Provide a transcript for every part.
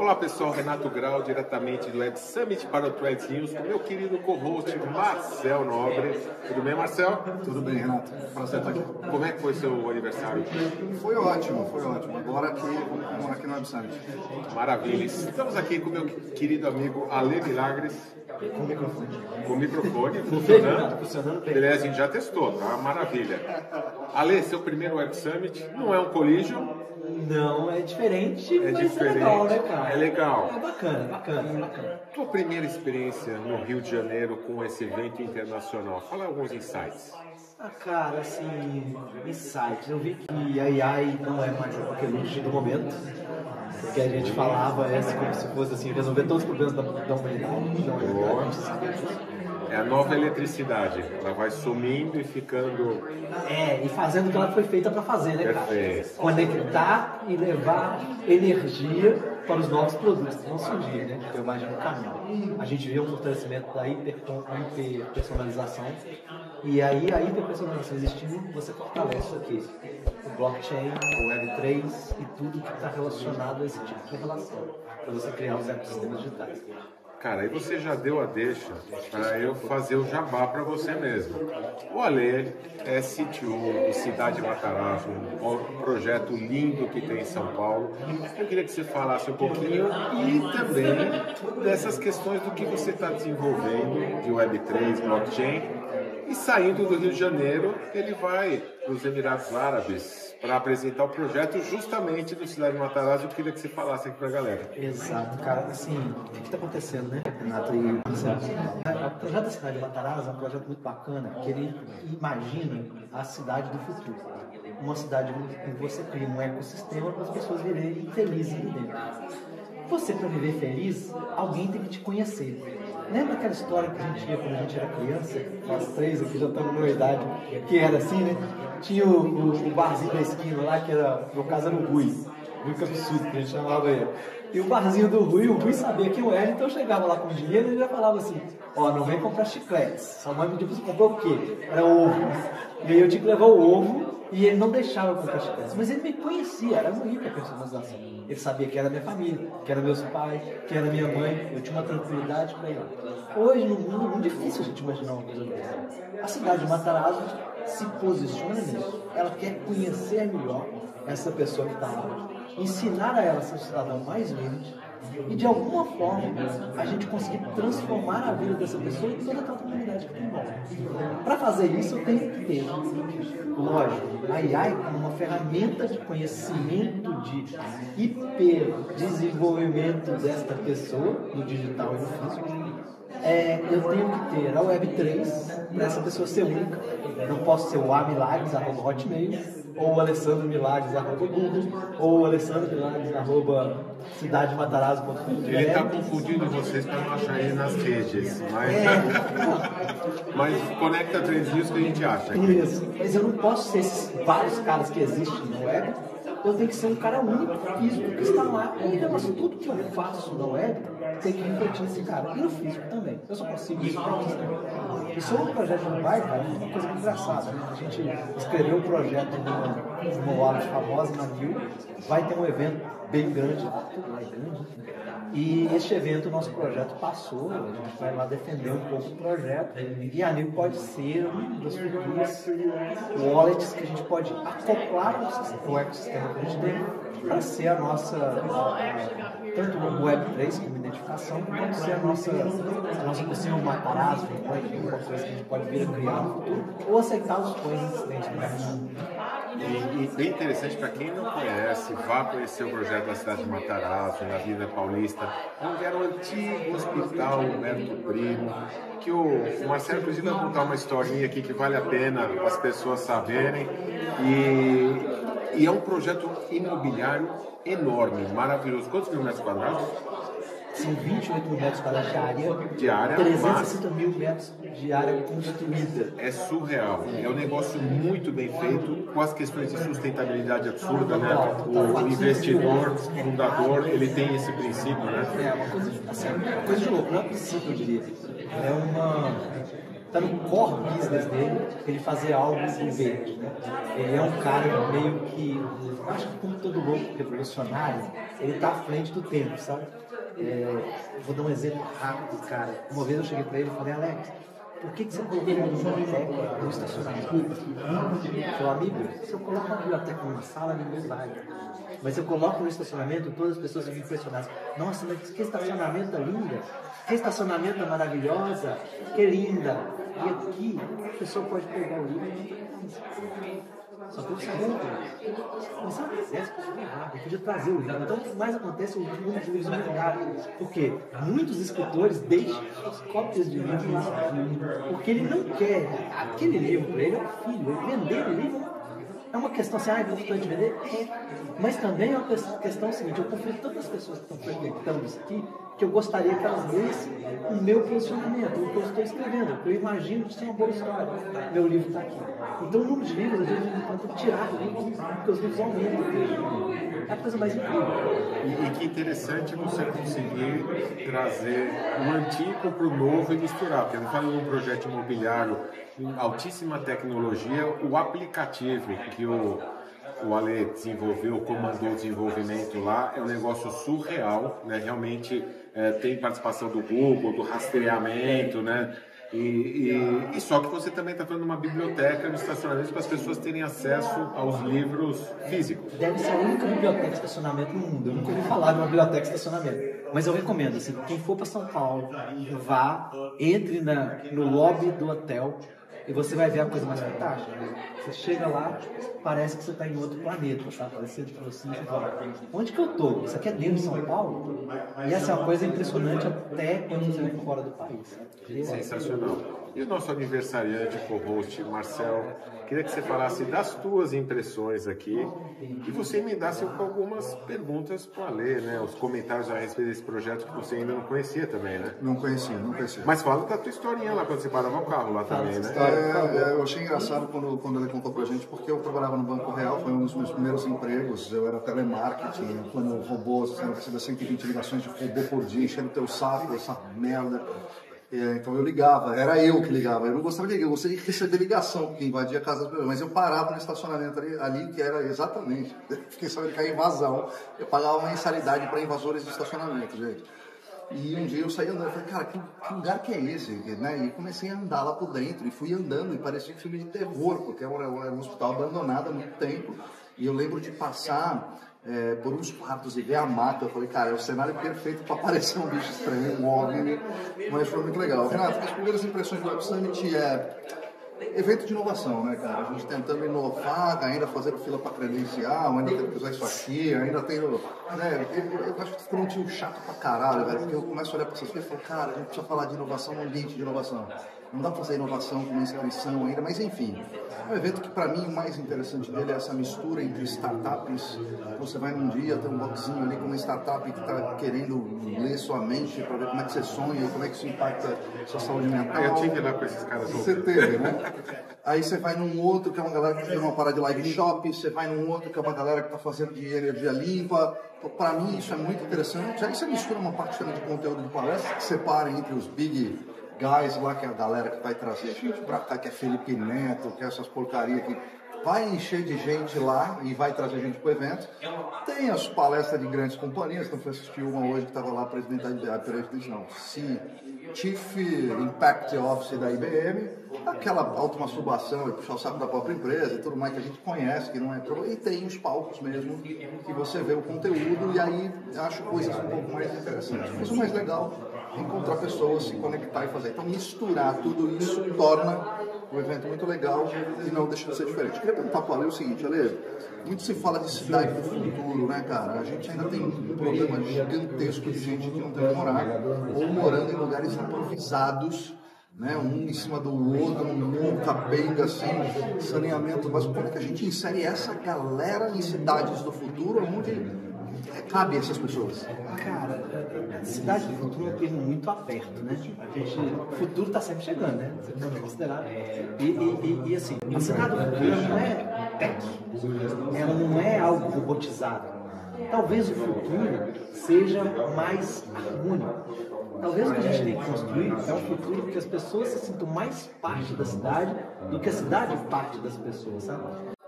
Olá pessoal, Renato Grau, diretamente do Web Summit para o Threads News, com meu querido co-host Marcel Nobre. Tudo bem, Marcel? Tudo bem, Renato. Prazer estar aqui. Como é que foi seu aniversário? Foi ótimo, foi ótimo. Agora vamos aqui no Web Summit. Maravilha. Estamos aqui com meu querido amigo Ale Milagres. Com o microfone. Com o microfone funcionando. Beleza, a gente já testou, tá? Maravilha. Ale, seu primeiro Web Summit não é um collision? Não, é diferente, É mas diferente. é legal, né, cara? É legal. É bacana. Tua primeira experiência no Rio de Janeiro com esse evento internacional, fala alguns insights. Ah, cara, assim, insights. Eu vi que a AI não é mais a coqueluche do momento, porque a gente falava essa como se fosse assim, resolver todos os problemas da humanidade. Não é verdade, a gente sabe disso. É a nova eletricidade, ela vai sumindo e ficando... E fazendo o que ela foi feita para fazer, né, cara? Perfeito. Conectar e levar energia para os novos produtos que vão surgir, né? Eu imagino o caminho. A gente vê um fortalecimento da hiperpersonalização, e aí a hiperpersonalização existindo, você fortalece o quê? O blockchain, o Web3 e tudo que está relacionado a esse tipo de relação, para você criar os ecossistemas digitais. Cara, aí você já deu a deixa para eu fazer o jabá para você mesmo. O Ale é CTO do Cidade Matarazzo, um projeto lindo que tem em São Paulo. Eu queria que você falasse um pouquinho e também dessas questões do que você está desenvolvendo de Web3, blockchain. E saindo do Rio de Janeiro, ele vai para os Emirados Árabes para apresentar o projeto justamente do Cidade Matarazzo. Eu queria que você falasse aqui para a galera. Exato, cara. Assim, o que está acontecendo, né, Renato e Marcelo? O projeto da Cidade Matarazzo é um projeto muito bacana, que ele imagina a cidade do futuro. Uma cidade em que você cria um ecossistema para as pessoas viverem felizes ali dentro. Você, para viver feliz, alguém tem que te conhecer. Lembra aquela história que a gente tinha quando a gente era criança? Nós três aqui já estamos numa idade que era assim, né? Tinha o barzinho da esquina lá, que era, no caso era o Rui Cabeçudo, que a gente chamava ele. E o barzinho do Rui, o Rui sabia quem eu era, então eu chegava lá com dinheiro e ele já falava assim: ó, não vem comprar chicletes. Sua mãe pediu pra você comprar o quê? Era ovo. E aí eu tinha que levar o ovo. E ele não deixava eu comprar chicletes, mas ele me conhecia, era muito rico a personalização. Ele sabia que era minha família, que eram meus pais, que era minha mãe, eu tinha uma tranquilidade para ele. Hoje, no mundo, é muito difícil a gente imaginar uma coisa dessa. A cidade de Matarazzo se posiciona nisso. Ela quer conhecer melhor essa pessoa que está lá, ensinar a ela a ser um cidadão mais livre, e de alguma forma a gente conseguir transformar a vida dessa pessoa e toda aquela comunidade que tem em volta. Para fazer isso eu tenho que ter, lógico, a AI como uma ferramenta de conhecimento, de hiperdesenvolvimento desta pessoa, no digital e no físico. Eu tenho que ter a Web3 para essa pessoa ser única. Não posso ser o amilagres@hotmail, ou o Alessandro Milagres@google, ou o Alessandro Milagres@cidadematarazzo.com. Ele está confundindo vocês para não achar ele nas redes, mas conecta três dias que a gente acha. Isso, mas eu não posso ser esses vários caras que existem no web. Eu tenho que ser um cara único, físico, que está lá. Mas tudo que eu faço na web tem que refletir nesse cara. E no físico também. Eu só consigo isso para aqui. E sobre o projeto do Dubai, cara, é uma coisa muito engraçada, né? A gente escreveu um projeto de uma wallet famosa na NIL. Vai ter um evento bem grande, tudo mais grande. E este evento, o nosso projeto passou, a gente vai lá defender um pouco o projeto. E a NIL pode ser uma das futuras wallets que a gente pode acoplar o ecossistema que a gente tem para ser a nossa, tanto o Web3 como identificação, pode ser a nossa possível Matarazzo, uma coisa que a gente pode vir a criar no futuro, ou aceitar os coins existentes no mercado. E bem interessante para quem não conhece, vá conhecer o projeto da cidade de Matarazzo, na Avenida Paulista, onde era o antigo hospital Humberto Primo, que o Marcelo, inclusive, vai contar uma historinha aqui que vale a pena as pessoas saberem. E é um projeto imobiliário enorme, maravilhoso. Quantos mil metros quadrados? São 28 mil metros quadrados de área, 360 mil metros de área construída. É surreal. É um negócio muito bem feito, com as questões de sustentabilidade absurda, né? O investidor, fundador, ele tem esse princípio, né? É uma coisa, assim, uma coisa de louco, não é um princípio, eu diria. está no core business dele, ele fazer algo verde, né? Ele é um cara meio que, acho que como todo louco revolucionário, ele está à frente do tempo, sabe? Vou dar um exemplo rápido, cara. Uma vez eu cheguei para ele e falei, Alex, por que você colocou uma biblioteca no estacionamento? Ele falou, amigo, se eu coloco uma biblioteca numa sala, ninguém vai. Mas eu coloco no estacionamento, todas as pessoas ficam impressionadas. Nossa, mas que estacionamento linda! Que estacionamento maravilhosa! Que linda! E aqui, a pessoa pode pegar o livro e não só que eu sabendo. Mas se eu quisesse, eu podia trazer o livro. Então, o que mais acontece é o número de livros aumentar. Porque muitos escritores deixam as cópias de livros lá. Porque ele não quer. Aquele livro, para ele, é um filho. Ele vender o livro é uma questão assim, é importante vender? Mas também é uma questão seguinte, eu confio tantas as pessoas que estão frequentando isso aqui, que eu gostaria que elas lessem o meu posicionamento, o que eu estou escrevendo, porque eu imagino que isso é uma boa história. Meu livro está aqui. Então o número de livros, às vezes, eu tento tirar livros, porque os livros aumentam. É a coisa mais incrível. E que interessante você conseguir trazer o antigo para o novo e misturar, porque eu não falo num projeto imobiliário em altíssima tecnologia, o aplicativo que o Ale desenvolveu, comandou o desenvolvimento lá, é um negócio surreal, né? Realmente tem participação do Google, do rastreamento, né? E só que você também está falando de uma biblioteca no estacionamento para as pessoas terem acesso aos livros físicos. Deve ser a única biblioteca de estacionamento no mundo. Eu nunca ouvi falar de uma biblioteca de estacionamento. Mas eu recomendo, assim, quem for para São Paulo, vá, entre no lobby do hotel e você vai ver a coisa mais fantástica. Você chega lá, parece que você está em outro planeta, tá? Parecendo que você fala, onde que eu tô? Isso aqui é dentro de São Paulo? E essa é uma coisa impressionante até quando você vem fora do país. Sensacional. E o nosso aniversariante, co-host, Marcel, queria que você falasse das tuas impressões aqui e você emendasse com algumas perguntas para o Ale, né? Os comentários a respeito desse projeto que você ainda não conhecia também, né? Não conhecia. Mas fala da tua historinha lá, quando você parava o carro lá também, né? Eu achei engraçado quando ele contou pra gente, porque eu trabalhava no Banco Real, foi um dos meus primeiros empregos, eu era telemarketing, quando robôs, você recebia 120 ligações de robô por dia, enchendo teu saco, essa merda. Então eu ligava, era eu que ligava, eu não gostava de ligar, eu gostaria de receber ligação, porque invadia a casa das pessoas, mas eu parava no estacionamento ali que era exatamente, fiquei sabendo que era invasão, eu pagava uma mensalidade para invasores de estacionamento, gente. E um dia eu saí andando, eu falei, cara, que lugar que é esse? Né? E comecei a andar lá por dentro, e fui andando, e parecia um filme de terror, porque era um hospital abandonado há muito tempo, e eu lembro de passar por uns quartos e ver a mata. Eu falei, cara, é o cenário perfeito para aparecer um bicho estranho, um OVNI, mas foi muito legal. Renato, as primeiras impressões do Web Summit evento de inovação, né, cara? A gente tentando inovar, ainda fazendo fila para credencial, ainda tendo que usar isso aqui, ainda tendo, né? Eu acho que ficou um tio chato pra caralho, velho, porque eu começo a olhar para essas coisas e falo, cara, a gente precisa falar de inovação no ambiente de inovação. Não dá para fazer inovação com uma inscrição ainda, mas enfim. É um evento que, para mim, o mais interessante dele é essa mistura entre startups. Você vai num dia, tem um boxinho ali com uma startup que está querendo ler sua mente para ver como é que você sonha e como é que isso impacta sua saúde mental. Eu tive lá com esses caras. Você teve, né? Aí você vai num outro que é uma galera que está fazendo uma parada de live shop, você vai num outro que é uma galera que está fazendo de energia limpa. Então, para mim, isso é muito interessante. Aí você mistura uma parte também de conteúdo de palestra que separa entre os big guys lá, que é a galera que vai trazer gente pra cá, que é Felipe Neto, que é essas porcarias que vai encher de gente lá e vai trazer gente pro evento. Tem as palestras de grandes companhias, então fui assistir uma hoje que estava lá, presidente Chief Impact Officer da IBM, aquela automasturbação e puxar o saco da própria empresa e tudo mais que a gente conhece, que não é problema, e tem os palcos mesmo, que você vê o conteúdo e aí acho coisas um pouco mais interessantes. Mas o mais legal é encontrar pessoas, se conectar e fazer. Então misturar tudo isso torna o evento muito legal e não deixa de ser diferente. Eu queria perguntar para o Ale o seguinte, Ale, muito se fala de cidade do futuro, né, cara? A gente ainda tem um problema gigantesco de gente que não tem que morar ou morando em lugares improvisados, né? Um em cima do outro, um morro capenga assim, saneamento, mas como é que a gente insere essa galera em cidades do futuro onde cabe essas pessoas? Cara, a cidade do futuro é um termo muito aberto, né? O futuro está sempre chegando, né? Você pode considerar. E assim, a cidade do futuro não é tech, ela não é algo robotizado. Talvez o futuro seja mais harmônico. Talvez o que a gente tem que construir é um futuro que as pessoas se sintam mais parte da cidade do que a cidade parte das pessoas, sabe?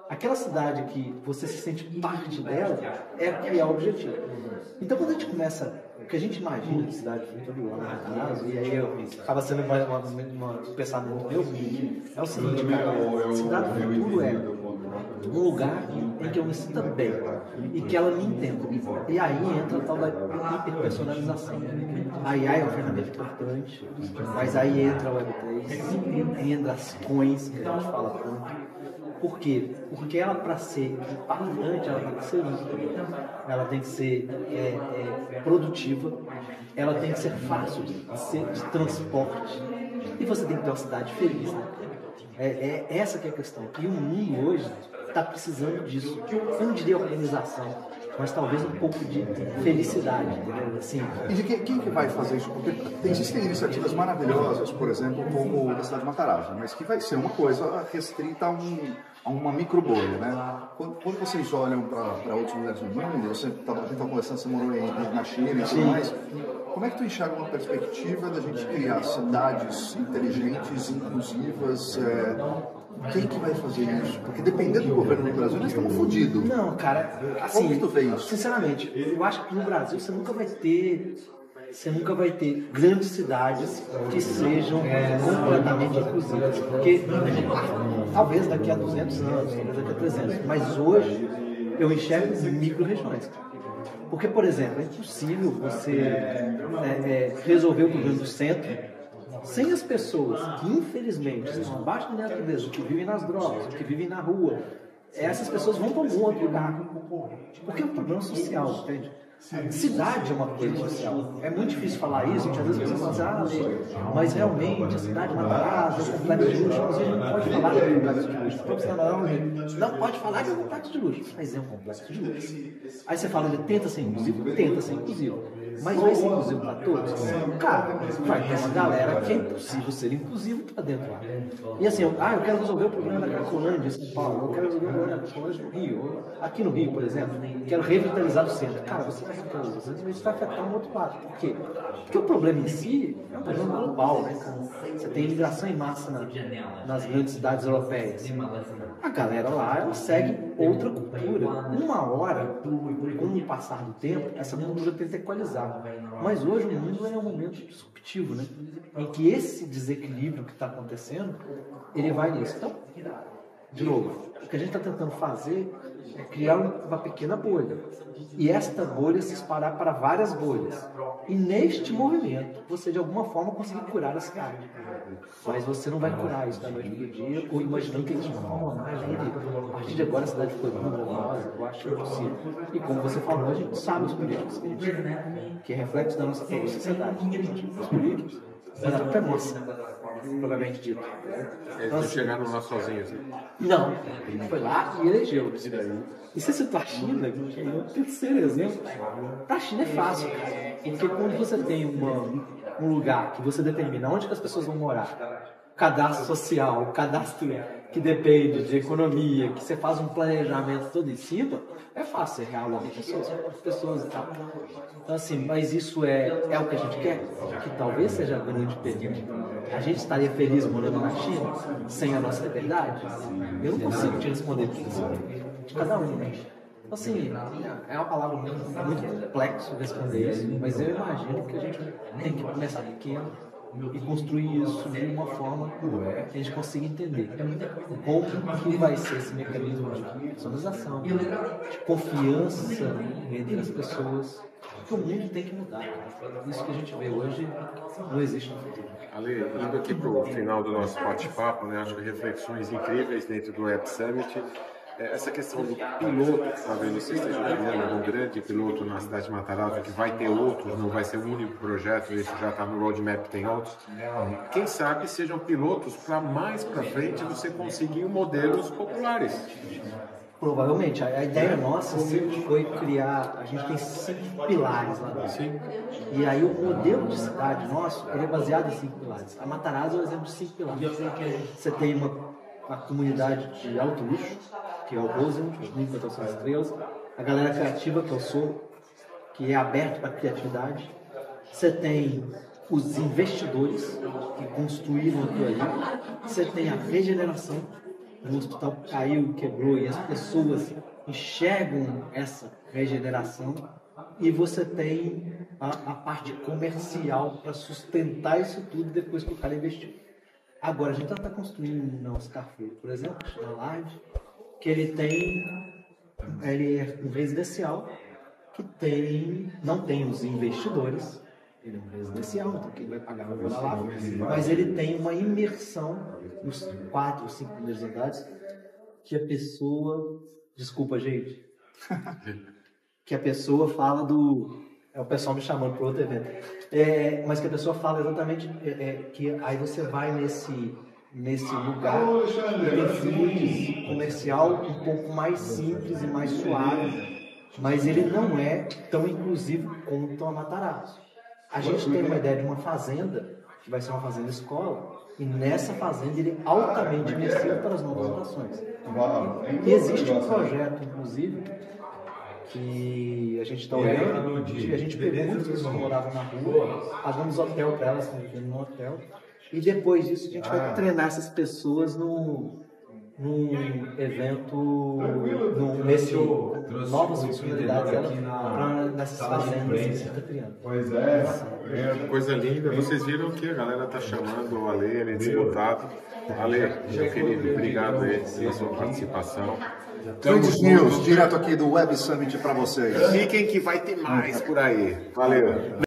Aquela cidade que você se sente parte dela é que é o objetivo. Então, quando a gente começa, o que a gente imagina de cidade futuro lá no Matarazzo, e aí acaba sendo um pensamento meu, é o seguinte, cara, cidade futuro é um lugar em que eu me sinta bem e que ela me entenda. E aí entra a tal da hiperpersonalização. A AI é uma ferramenta importante, mas aí entra o Web3, entra as coins que a gente fala tanto. Por quê? Porque ela, para ser impactante, ela tem que ser útil, ela tem que ser produtiva, ela tem que ser fácil de transporte e você tem que ter uma cidade feliz, né? Essa que é a questão. E o mundo hoje está precisando disso. Eu não diria organização, mas talvez um pouco de felicidade, entendeu? Assim, e de quem que vai fazer isso? Porque existem iniciativas maravilhosas, por exemplo, como a cidade de Matarazzo, mas que vai ser uma coisa restrita a uma micro bolha, né? Quando vocês olham para outros lugares do mundo, você estava conversando, você morou na China e tudo mais, como é que tu enxerga uma perspectiva da gente criar cidades inteligentes, inclusivas? Quem que vai fazer isso? Porque dependendo do governo do Brasil, nós estamos fodidos. Não, cara, assim, como que tu vê isso? Sinceramente, eu acho que no Brasil você nunca vai ter grandes cidades que sejam completamente inclusivas. Porque talvez daqui a 200 anos, talvez daqui a 300, mas hoje eu enxergo micro-regiões. Porque, por exemplo, é impossível você resolver o problema do centro sem as pessoas que, infelizmente, estão abaixo da linha da pobreza, que vivem nas drogas, que vivem na rua. Essas pessoas vão para algum outro lugar. Porque é um problema social, entende? Cidade é uma coisa social. É muito difícil falar isso, porque às vezes você fala assim, mas realmente a cidade de Matarazzo é um complexo de luxo. Inclusive, não pode falar que é um complexo de luxo. Não pode falar que é um complexo de luxo, mas é um complexo de luxo. Aí você fala, ele tenta ser inclusivo? Tenta ser inclusivo. Mas vai ser inclusivo para todos? Cara, vai ter uma galera que é impossível ser inclusivo para dentro lá. E assim, eu quero resolver o problema da Cracolândia em São Paulo, eu quero resolver o problema da Cracolândia no Rio. Aqui no Rio, por exemplo, quero revitalizar o centro. Cara, você vai isso vai afetar um outro lado. Por quê? Porque o problema em si é um problema global, né? Você tem imigração em massa nas grandes cidades europeias. A galera lá, ela segue outra cultura. Uma hora, com o passar do tempo, essa cultura tem que equalizar. Mas hoje o mundo é um momento disruptivo, né? Em que esse desequilíbrio que está acontecendo, ele vai nisso. Então, de novo, o que a gente está tentando fazer é criar uma pequena bolha. E esta bolha se espalhar para várias bolhas. E neste movimento, você de alguma forma conseguir curar a cidade. Mas você não vai curar isso da noite para o dia, ou imaginando que existe uma forma mágica. A partir de agora a cidade ficou poderosa, eu acho impossível. E como você falou, a gente sabe os políticos que a gente tem, que é reflexo da nossa própria sociedade. Os políticos, mas a culpa é nossa, provavelmente dito. Eles não chegaram lá sozinhos, né? Não, ele foi lá e elegeu. E se você citou a China, que é o terceiro exemplo, para a China é fácil, cara. Porque quando você tem um lugar que você determina onde que as pessoas vão morar, cadastro social, cadastro que depende de economia, que você faz um planejamento todo em cima, é fácil, você realoca pessoas e tal. Então assim, mas isso é o que a gente quer? Que talvez seja a grande pergunta. A gente estaria feliz morando na China sem a nossa liberdade? Eu não consigo te responder isso de cada um, né? Assim, é uma palavra muito complexa responder isso, mas eu imagino que a gente tem que começar pequeno e construir isso de uma forma que a gente consiga entender como que vai ser esse mecanismo de personalização, de confiança entre as pessoas, que o mundo tem que mudar. Isso que a gente vê hoje não existe no futuro. Ale, indo aqui para o final do nosso bate-papo, né, acho que reflexões incríveis dentro do Web Summit. Essa questão do piloto, talvez você esteja criando um grande piloto na cidade de Matarazzo, que vai ter outros, não vai ser o único projeto, isso já está no roadmap, tem outros. Quem sabe sejam pilotos para mais para frente você conseguir modelos populares. Provavelmente. A ideia nossa sempre foi criar, a gente tem 5 pilares lá dentro. Sim. E aí o modelo de cidade nosso, ele é baseado em 5 pilares. A Matarazzo é um exemplo de 5 pilares. Você tem uma comunidade de alto luxo, que é o Rosen, os 1.400 estrelas, a galera criativa, que é o Solo, que é aberto para a criatividade. Você tem os investidores que construíram aquilo ali, você tem a regeneração, o hospital caiu, quebrou, e as pessoas enxergam essa regeneração, e você tem a parte comercial para sustentar isso tudo depois que o cara investiu. Agora, a gente está construindo na Oscar Freire, por exemplo, na Live, que ele é um residencial que não tem os investidores, ele é um residencial, então quem vai pagar vai morar lá, mas ele tem uma imersão nos 4 ou 5 primeiros andares que a pessoa, desculpa gente, que a pessoa fala é o pessoal me chamando para outro evento, mas que a pessoa fala exatamente que aí você vai nesse lugar que tem fluidez comercial um pouco mais simples e mais suave, mas ele não é tão inclusivo quanto a Matarazzo. A gente tem uma ideia de uma fazenda, que vai ser uma fazenda escola, e nessa fazenda ele é altamente imersivo para as novas gerações. E existe um projeto, inclusive, que a gente está olhando, que a gente pegou muitas pessoas que moravam na rua, pagamos hotel para elas, estão vivendo no hotel, e depois disso a gente vai treinar essas pessoas num evento, nesse novas possibilidades nessas fazendas que você está criando. Pois é, coisa linda. Vocês viram que a galera está chamando o Ale, ele é disputado. Ale, meu querido, obrigado aí pela sua participação. Trends News, direto aqui do Web Summit para vocês. Fiquem que vai ter mais por aí. Valeu.